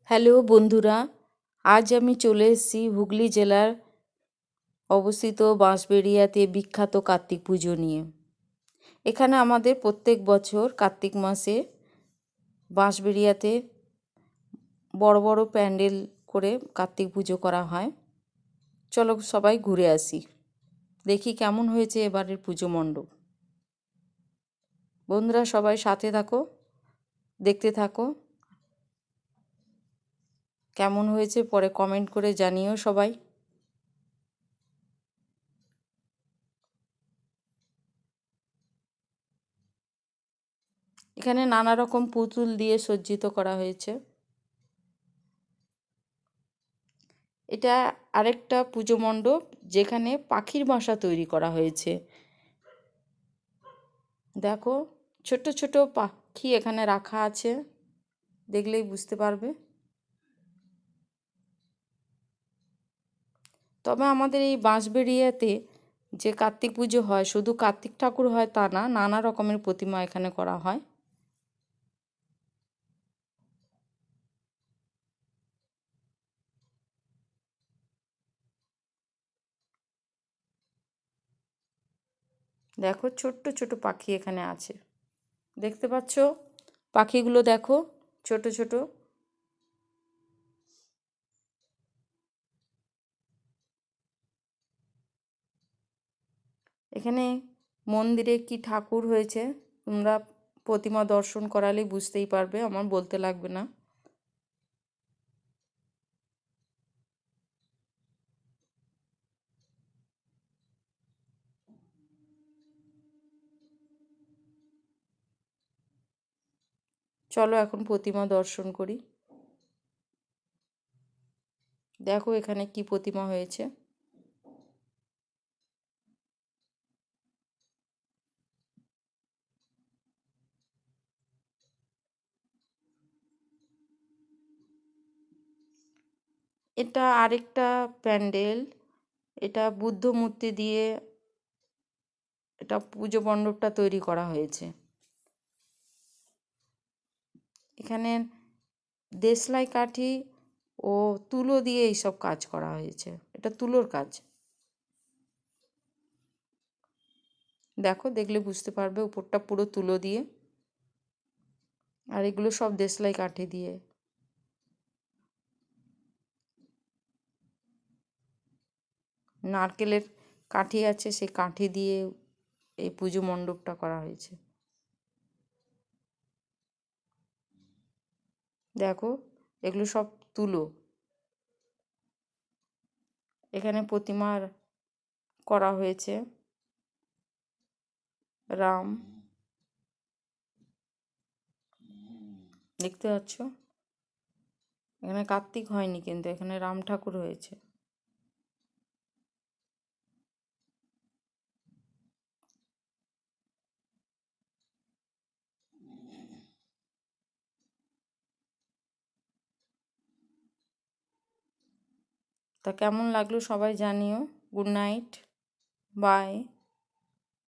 Hello বন্ধুরা, আজ আমি চলে এসেছি হুগলি জেলার অবস্থিত বাঁশবেড়িয়াতে বিখ্যাত কার্তিক পুজো নিয়ে। এখানে আমাদের প্রত্যেক বছর কার্তিক মাসে বাঁশবেড়িয়াতে বড় বড় প্যান্ডেল করে কার্তিক পুজো করা হয়। চলো সবাই ঘুরে আসি, দেখি কেমন হয়েছে এবারের পুজো মণ্ডপ। বন্ধুরা সবাই সাথে থাকো, দেখতে থাকো। কেমন হয়েছে পরে কমেন্ট করে জানিও সবাই। এখানে নানা রকম পুতুল দিয়ে সজ্জিত করা হয়েছে। এটা আরেকটা পুজো মণ্ডপ যেখানে পাখির বাসা তৈরি করা হয়েছে। দেখো ছোট ছোট পাখি এখানে রাখা আছে, দেখলেই বুঝতে পারবে। তবে আমাদের এই বাঁশবেড়িয়াতে যে কার্তিক পুজো হয়, শুধু কার্তিক ঠাকুর হয় তা না, নানা রকমের প্রতিমা এখানে করা হয়। দেখো ছোট্ট ছোট পাখি এখানে আছে, দেখতে পাচ্ছ? পাখিগুলো দেখো ছোট ছোট। এখানে মন্দিরে কি ঠাকুর হয়েছে তোমরা প্রতিমা দর্শন করালেই বুঝতেই পারবে, আমার বলতে লাগবে না। চলো এখন প্রতিমা দর্শন করি। দেখো এখানে কি প্রতিমা হয়েছে। এটা আরেকটা প্যান্ডেল, এটা বুদ্ধ মূর্তি দিয়ে এটা পুজো মণ্ডপটা তৈরি করা হয়েছে। এখানে দেশলাই কাঠি ও তুলো দিয়ে এইসব কাজ করা হয়েছে, এটা তুলোর কাজ। দেখো দেখলে বুঝতে পারবে, উপরটা পুরো তুলো দিয়ে, আর এগুলো সব দেশলাই কাঠি দিয়ে। নারকেলের কাঠি আছে, সেই কাঠি দিয়ে এই পুজো মণ্ডপটা করা হয়েছে। দেখো এগুলো সব তুলো। এখানে প্রতিমার করা হয়েছে রাম, দেখতে পাচ্ছ? এখানে কার্তিক হয়নি, কিন্তু এখানে রাম ঠাকুর হয়েছে। তা কেমন লাগলো সবাই জানিও। Good night, by.